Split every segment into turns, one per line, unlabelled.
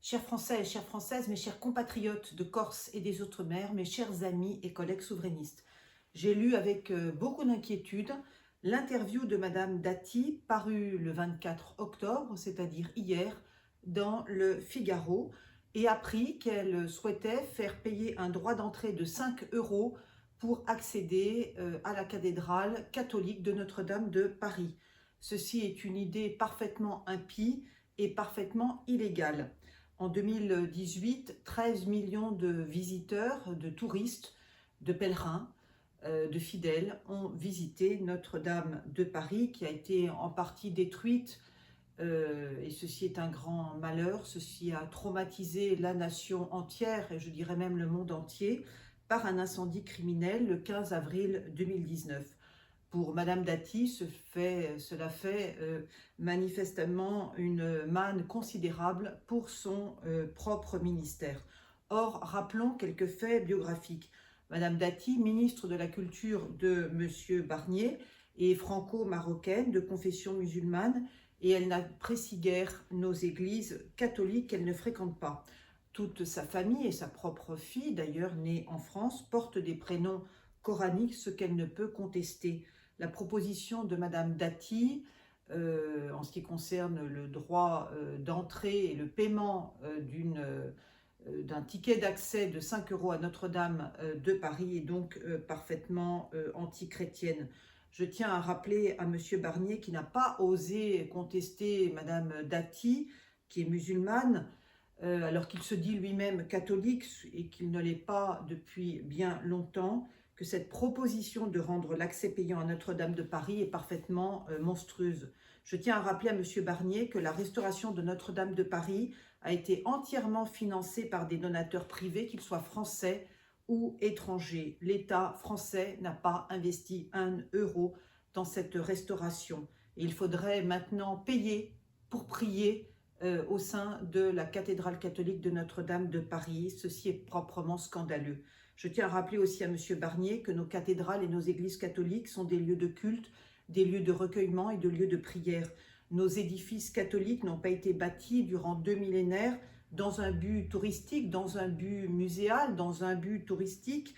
Chers Français et chères Françaises, mes chers compatriotes de Corse et des Outre-mer, mes chers amis et collègues souverainistes, j'ai lu avec beaucoup d'inquiétude l'interview de Madame Dati parue le 24 octobre, c'est-à-dire hier, dans le Figaro, et appris qu'elle souhaitait faire payer un droit d'entrée de 5 euros pour accéder à la cathédrale catholique de Notre-Dame de Paris. Ceci est une idée parfaitement impie et parfaitement illégale. En 2018, 13 millions de visiteurs, de touristes, de pèlerins, de fidèles ont visité Notre-Dame de Paris, qui a été en partie détruite, et ceci est un grand malheur. Ceci a traumatisé la nation entière, et je dirais même le monde entier, par un incendie criminel le 15 avril 2019. Pour Madame Dati, cela fait manifestement une manne considérable pour son propre ministère. Or, rappelons quelques faits biographiques. Madame Dati, ministre de la Culture de Monsieur Barnier, est franco-marocaine de confession musulmane et elle n'apprécie guère nos églises catholiques qu'elle ne fréquente pas. Toute sa famille et sa propre fille, d'ailleurs née en France, portent des prénoms coraniques, ce qu'elle ne peut contester. La proposition de Madame Dati, en ce qui concerne le droit d'entrée et le paiement d'un ticket d'accès de 5 euros à Notre-Dame de Paris est donc parfaitement anti-chrétienne. Je tiens à rappeler à M. Barnier qui n'a pas osé contester Madame Dati, qui est musulmane, alors qu'il se dit lui-même catholique et qu'il ne l'est pas depuis bien longtemps, que cette proposition de rendre l'accès payant à Notre-Dame de Paris est parfaitement monstrueuse. Je tiens à rappeler à M. Barnier que la restauration de Notre-Dame de Paris a été entièrement financée par des donateurs privés, qu'ils soient français ou étrangers. L'État français n'a pas investi 1 euro dans cette restauration. Et il faudrait maintenant payer pour prier au sein de la cathédrale catholique de Notre-Dame de Paris. Ceci est proprement scandaleux. Je tiens à rappeler aussi à M. Barnier que nos cathédrales et nos églises catholiques sont des lieux de culte, des lieux de recueillement et de lieux de prière. Nos édifices catholiques n'ont pas été bâtis durant 2 millénaires dans un but touristique, dans un but muséal, dans un but touristique,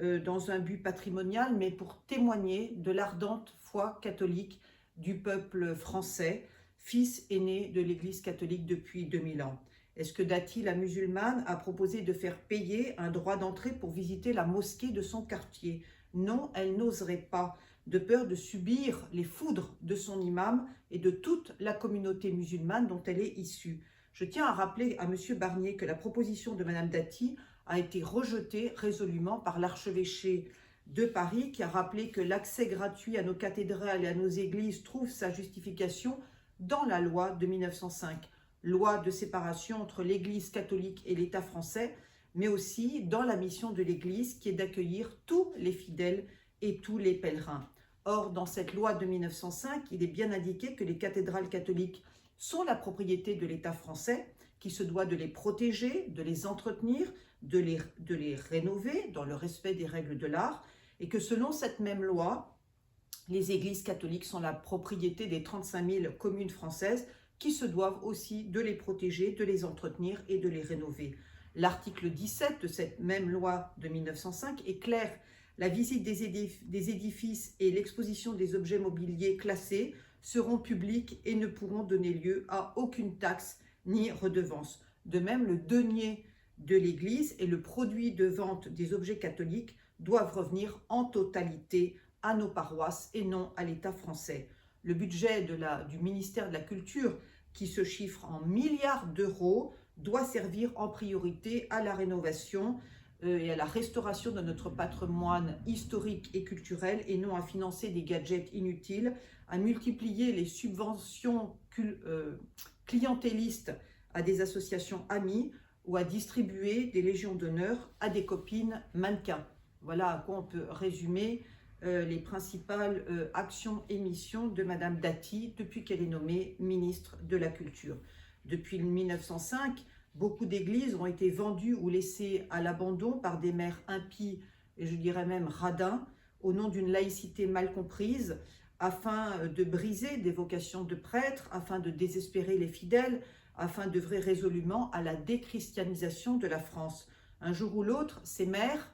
dans un but patrimonial, mais pour témoigner de l'ardente foi catholique du peuple français, fils aîné de l'Église catholique depuis 2000 ans. Est-ce que Dati, la musulmane, a proposé de faire payer un droit d'entrée pour visiter la mosquée de son quartier? Non, elle n'oserait pas, de peur de subir les foudres de son imam et de toute la communauté musulmane dont elle est issue. Je tiens à rappeler à M. Barnier que la proposition de Mme Dati a été rejetée résolument par l'archevêché de Paris, qui a rappelé que l'accès gratuit à nos cathédrales et à nos églises trouve sa justification dans la loi de 1905. Loi de séparation entre l'Église catholique et l'État français, mais aussi dans la mission de l'Église qui est d'accueillir tous les fidèles et tous les pèlerins. Or, dans cette loi de 1905, il est bien indiqué que les cathédrales catholiques sont la propriété de l'État français, qui se doit de les protéger, de les entretenir, de les rénover dans le respect des règles de l'art, et que selon cette même loi, les églises catholiques sont la propriété des 35 000 communes françaises qui se doivent aussi de les protéger, de les entretenir et de les rénover. L'article 17 de cette même loi de 1905 est clair. La visite des édifices et l'exposition des objets mobiliers classés seront publics et ne pourront donner lieu à aucune taxe ni redevance. De même, le denier de l'Église et le produit de vente des objets catholiques doivent revenir en totalité à nos paroisses et non à l'État français. Le budget du ministère de la Culture, qui se chiffre en milliards d'euros, doit servir en priorité à la rénovation et à la restauration de notre patrimoine historique et culturel, et non à financer des gadgets inutiles, à multiplier les subventions clientélistes à des associations amies ou à distribuer des légions d'honneur à des copines mannequins. Voilà à quoi on peut résumer les principales actions et missions de Madame Dati depuis qu'elle est nommée ministre de la Culture. Depuis 1905, beaucoup d'églises ont été vendues ou laissées à l'abandon par des maires impies, et je dirais même radins, au nom d'une laïcité mal comprise, afin de briser des vocations de prêtres, afin de désespérer les fidèles, afin d'œuvrer résolument à la déchristianisation de la France. Un jour ou l'autre, ces maires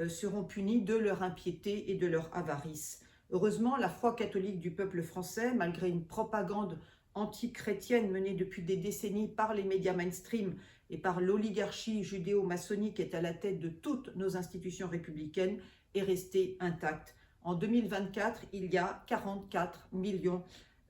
seront punis de leur impiété et de leur avarice. Heureusement, la foi catholique du peuple français, malgré une propagande anti-chrétienne menée depuis des décennies par les médias mainstream et par l'oligarchie judéo-maçonnique qui est à la tête de toutes nos institutions républicaines, est restée intacte. En 2024, il y a 44 millions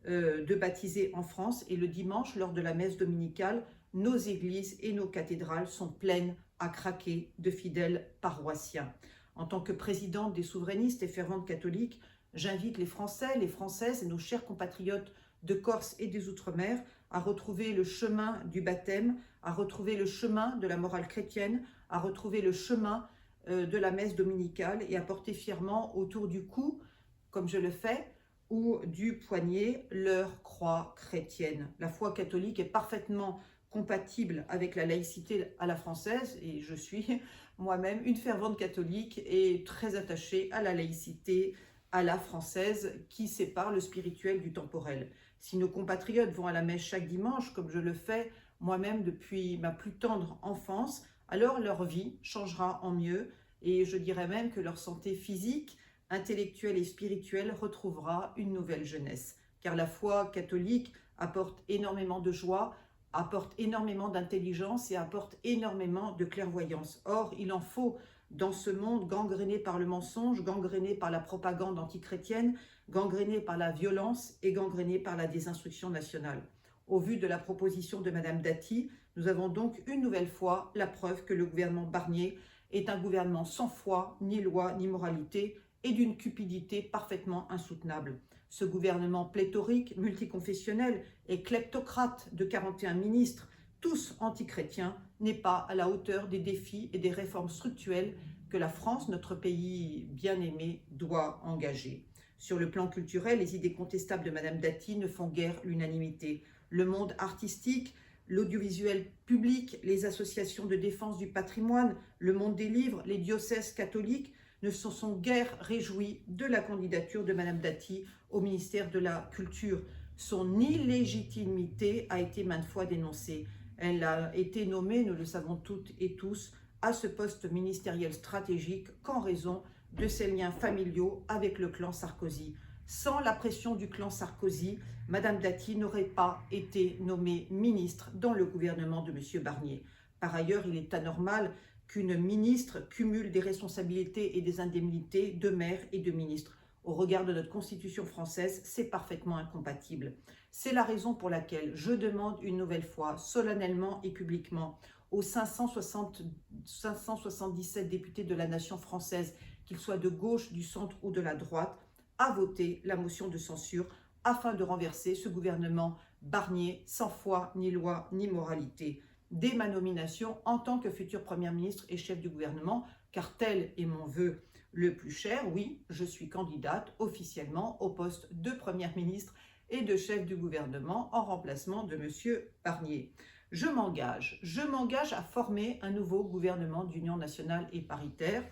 de baptisés en France et le dimanche, lors de la messe dominicale, nos églises et nos cathédrales sont pleines à craquer de fidèles paroissiens. En tant que présidente des souverainistes et ferventes catholiques, j'invite les Français, les Françaises et nos chers compatriotes de Corse et des Outre-mer à retrouver le chemin du baptême, à retrouver le chemin de la morale chrétienne, à retrouver le chemin de la messe dominicale et à porter fièrement autour du cou, comme je le fais, ou du poignet, leur croix chrétienne. La foi catholique est parfaitement compatible avec la laïcité à la française et je suis moi-même une fervente catholique et très attachée à la laïcité à la française qui sépare le spirituel du temporel. Si nos compatriotes vont à la messe chaque dimanche, comme je le fais moi-même depuis ma plus tendre enfance, alors leur vie changera en mieux et je dirais même que leur santé physique, intellectuelle et spirituelle retrouvera une nouvelle jeunesse. Car la foi catholique apporte énormément de joie, apporte énormément d'intelligence et apporte énormément de clairvoyance. Or, il en faut dans ce monde gangréné par le mensonge, gangréné par la propagande antichrétienne, gangréné par la violence et gangréné par la désinstruction nationale. Au vu de la proposition de Madame Dati, nous avons donc une nouvelle fois la preuve que le gouvernement Barnier est un gouvernement sans foi, ni loi, ni moralité, et d'une cupidité parfaitement insoutenable. Ce gouvernement pléthorique, multiconfessionnel et kleptocrate de 41 ministres, tous antichrétiens, n'est pas à la hauteur des défis et des réformes structurelles que la France, notre pays bien-aimé, doit engager. Sur le plan culturel, les idées contestables de Madame Dati ne font guère l'unanimité. Le monde artistique, l'audiovisuel public, les associations de défense du patrimoine, le monde des livres, les diocèses catholiques ne se sont guère réjouis de la candidature de Madame Dati au ministère de la Culture. Son illégitimité a été maintes fois dénoncée. Elle a été nommée, nous le savons toutes et tous, à ce poste ministériel stratégique qu'en raison de ses liens familiaux avec le clan Sarkozy. Sans la pression du clan Sarkozy, Madame Dati n'aurait pas été nommée ministre dans le gouvernement de M. Barnier. Par ailleurs, il est anormal qu'une ministre cumule des responsabilités et des indemnités de maire et de ministre. Au regard de notre constitution française, c'est parfaitement incompatible. C'est la raison pour laquelle je demande une nouvelle fois, solennellement et publiquement, aux 577 députés de la nation française, qu'ils soient de gauche, du centre ou de la droite, à voter la motion de censure afin de renverser ce gouvernement Barnier sans foi, ni loi, ni moralité. Dès ma nomination en tant que future première ministre et chef du gouvernement, car tel est mon vœu le plus cher, oui, je suis candidate officiellement au poste de première ministre et de chef du gouvernement en remplacement de M. Barnier. Je m'engage à former un nouveau gouvernement d'union nationale et paritaire,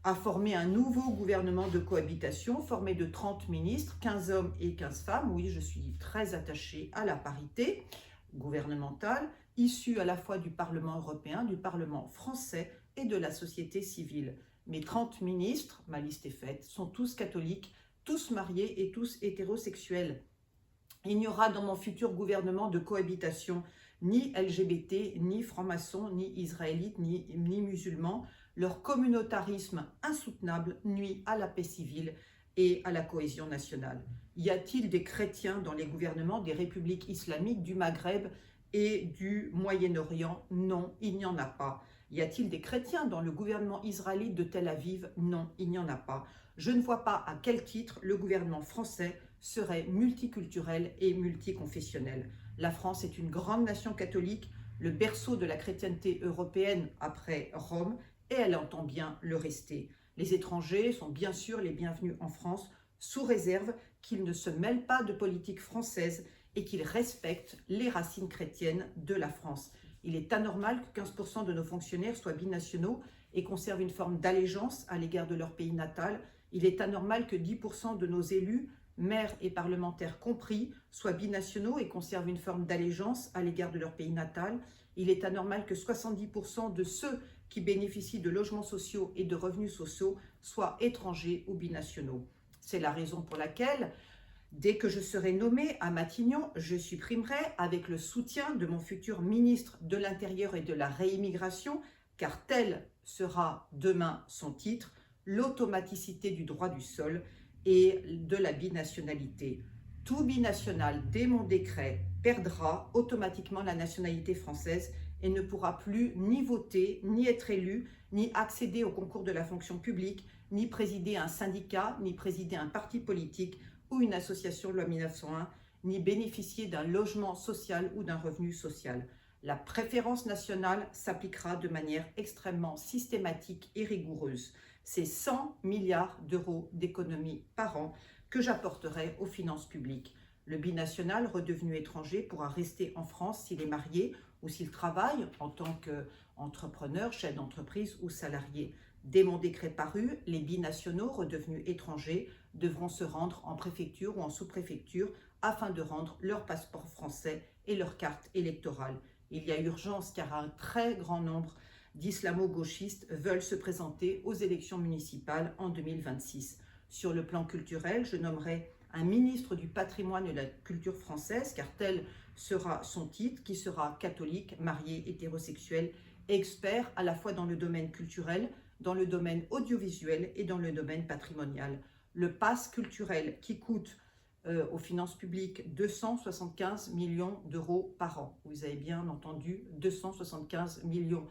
à former un nouveau gouvernement de cohabitation formé de 30 ministres, 15 hommes et 15 femmes. Oui, je suis très attachée à la parité gouvernementale, issue à la fois du Parlement européen, du Parlement français et de la société civile. Mes 30 ministres, ma liste est faite, sont tous catholiques, tous mariés et tous hétérosexuels. Il n'y aura dans mon futur gouvernement de cohabitation ni LGBT, ni francs-maçons, ni israélites, ni musulmans. Leur communautarisme insoutenable nuit à la paix civile et à la cohésion nationale. Y a-t-il des chrétiens dans les gouvernements des républiques islamiques du Maghreb et du Moyen-Orient? Non, il n'y en a pas. Y a-t-il des chrétiens dans le gouvernement israélite de Tel Aviv? Non, il n'y en a pas. Je ne vois pas à quel titre le gouvernement français serait multiculturel et multiconfessionnel. La France est une grande nation catholique, le berceau de la chrétienté européenne après Rome, et elle entend bien le rester. Les étrangers sont bien sûr les bienvenus en France, sous réserve qu'ils ne se mêlent pas de politique française et qu'ils respectent les racines chrétiennes de la France. Il est anormal que 15% de nos fonctionnaires soient binationaux et conservent une forme d'allégeance à l'égard de leur pays natal. Il est anormal que 10% de nos élus, maires et parlementaires compris, soient binationaux et conservent une forme d'allégeance à l'égard de leur pays natal. Il est anormal que 70% de ceux qui bénéficient de logements sociaux et de revenus sociaux soient étrangers ou binationaux. C'est la raison pour laquelle, dès que je serai nommée à Matignon, je supprimerai, avec le soutien de mon futur ministre de l'Intérieur et de la Réimmigration, car tel sera demain son titre, l'automaticité du droit du sol et de la binationalité. Tout binational, dès mon décret, perdra automatiquement la nationalité française et ne pourra plus ni voter, ni être élu, ni accéder au concours de la fonction publique, ni présider un syndicat, ni présider un parti politique ou une association loi 1901, ni bénéficier d'un logement social ou d'un revenu social. La préférence nationale s'appliquera de manière extrêmement systématique et rigoureuse. C'est 100 milliards d'euros d'économies par an que j'apporterai aux finances publiques. Le binational redevenu étranger pourra rester en France s'il est marié ou s'il travaille en tant qu'entrepreneur, chef d'entreprise ou salarié. Dès mon décret paru, les binationaux redevenus étrangers devront se rendre en préfecture ou en sous-préfecture afin de rendre leur passeport français et leur carte électorale. Il y a urgence car un très grand nombre d'islamo-gauchistes veulent se présenter aux élections municipales en 2026. Sur le plan culturel, je nommerai un ministre du patrimoine et de la culture française, car tel sera son titre, qui sera catholique, marié, hétérosexuel, expert à la fois dans le domaine culturel, dans le domaine audiovisuel et dans le domaine patrimonial. Le pass culturel qui coûte aux finances publiques 275 millions d'euros par an. Vous avez bien entendu, 275 millions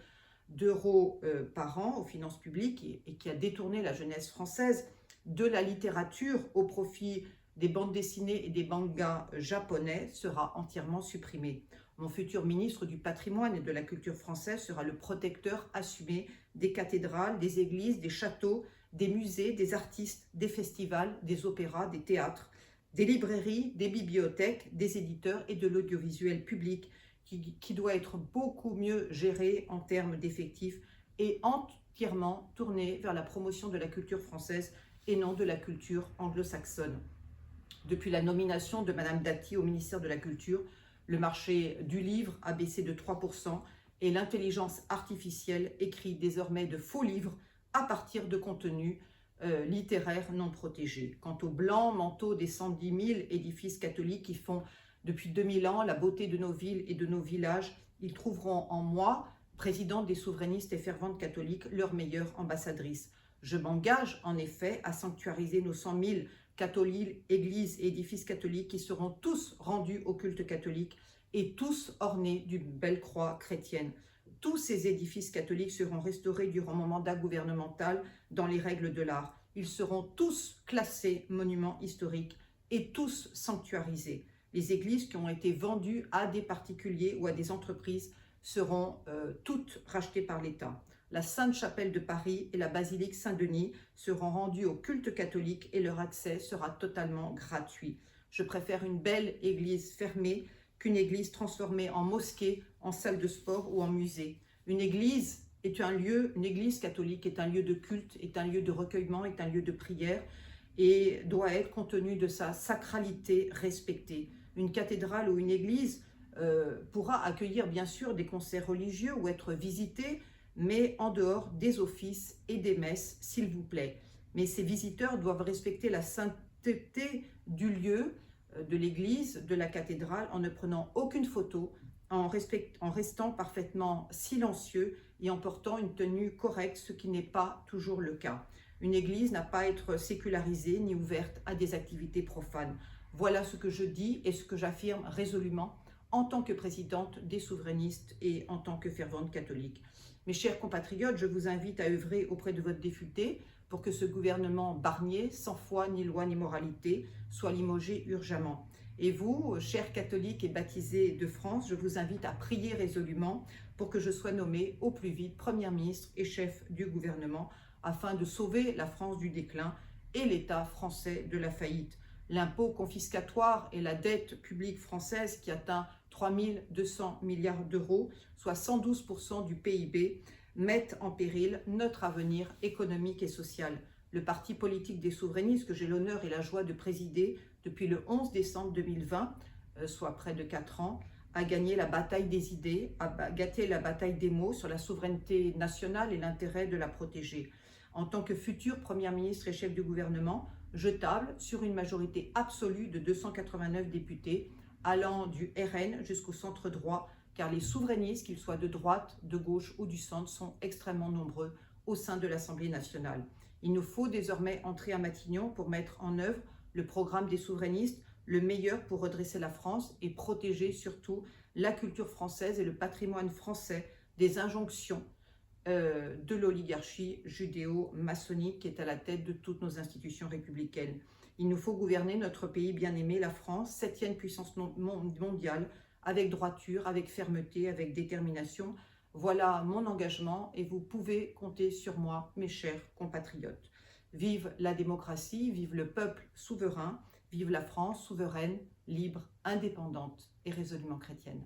d'euros par an aux finances publiques et qui a détourné la jeunesse française de la littérature au profit des bandes dessinées et des mangas japonais sera entièrement supprimé. Mon futur ministre du patrimoine et de la culture française sera le protecteur assumé des cathédrales, des églises, des châteaux, des musées, des artistes, des festivals, des opéras, des théâtres, des librairies, des bibliothèques, des éditeurs et de l'audiovisuel public qui doit être beaucoup mieux géré en termes d'effectifs et entièrement tourné vers la promotion de la culture française et non de la culture anglo-saxonne. Depuis la nomination de Mme Dati au ministère de la Culture, le marché du livre a baissé de 3% et l'intelligence artificielle écrit désormais de faux livres à partir de contenus littéraires non protégés. Quant aux blancs manteaux des 110 000 édifices catholiques qui font depuis 2000 ans la beauté de nos villes et de nos villages, ils trouveront en moi, présidente des souverainistes et ferventes catholiques, leur meilleure ambassadrice. Je m'engage en effet à sanctuariser nos 100 000 catholiques, églises et édifices catholiques qui seront tous rendus au culte catholique et tous ornés d'une belle croix chrétienne. Tous ces édifices catholiques seront restaurés durant mon mandat gouvernemental dans les règles de l'art. Ils seront tous classés monuments historiques et tous sanctuarisés. Les églises qui ont été vendues à des particuliers ou à des entreprises seront toutes rachetées par l'État. La Sainte-Chapelle de Paris et la basilique Saint-Denis seront rendues au culte catholique et leur accès sera totalement gratuit. Je préfère une belle église fermée qu'une église transformée en mosquée, en salle de sport ou en musée. Une église catholique est un lieu de culte, est un lieu de recueillement, est un lieu de prière et doit être, compte tenu de sa sacralité, respectée. Une cathédrale ou une église pourra accueillir bien sûr des concerts religieux ou être visitée, mais en dehors des offices et des messes, s'il vous plaît. Mais ces visiteurs doivent respecter la sainteté du lieu, de l'église, de la cathédrale, en ne prenant aucune photo, en restant parfaitement silencieux et en portant une tenue correcte, ce qui n'est pas toujours le cas. Une église n'a pas à être sécularisée ni ouverte à des activités profanes. Voilà ce que je dis et ce que j'affirme résolument en tant que présidente des souverainistes et en tant que fervente catholique. Mes chers compatriotes, je vous invite à œuvrer auprès de votre député pour que ce gouvernement Barnier, sans foi ni loi ni moralité, soit limogé urgemment. Et vous, chers catholiques et baptisés de France, je vous invite à prier résolument pour que je sois nommée au plus vite Première ministre et chef du gouvernement afin de sauver la France du déclin et l'État français de la faillite. L'impôt confiscatoire et la dette publique française qui atteint 3 200 milliards d'euros, soit 112% du PIB, mettent en péril notre avenir économique et social. Le parti politique des souverainistes que j'ai l'honneur et la joie de présider depuis le 11 décembre 2020, soit près de 4 ans, a gagné la bataille des idées, a gagné la bataille des mots sur la souveraineté nationale et l'intérêt de la protéger. En tant que future Première ministre et chef du gouvernement, je table sur une majorité absolue de 289 députés, allant du RN jusqu'au centre droit, car les souverainistes, qu'ils soient de droite, de gauche ou du centre, sont extrêmement nombreux au sein de l'Assemblée nationale. Il nous faut désormais entrer à Matignon pour mettre en œuvre le programme des souverainistes, le meilleur pour redresser la France et protéger surtout la culture française et le patrimoine français des injonctions de l'oligarchie judéo-maçonnique qui est à la tête de toutes nos institutions républicaines. Il nous faut gouverner notre pays bien-aimé, la France, 7e puissance mondiale, avec droiture, avec fermeté, avec détermination. Voilà mon engagement et vous pouvez compter sur moi, mes chers compatriotes. Vive la démocratie, vive le peuple souverain, vive la France souveraine, libre, indépendante et résolument chrétienne.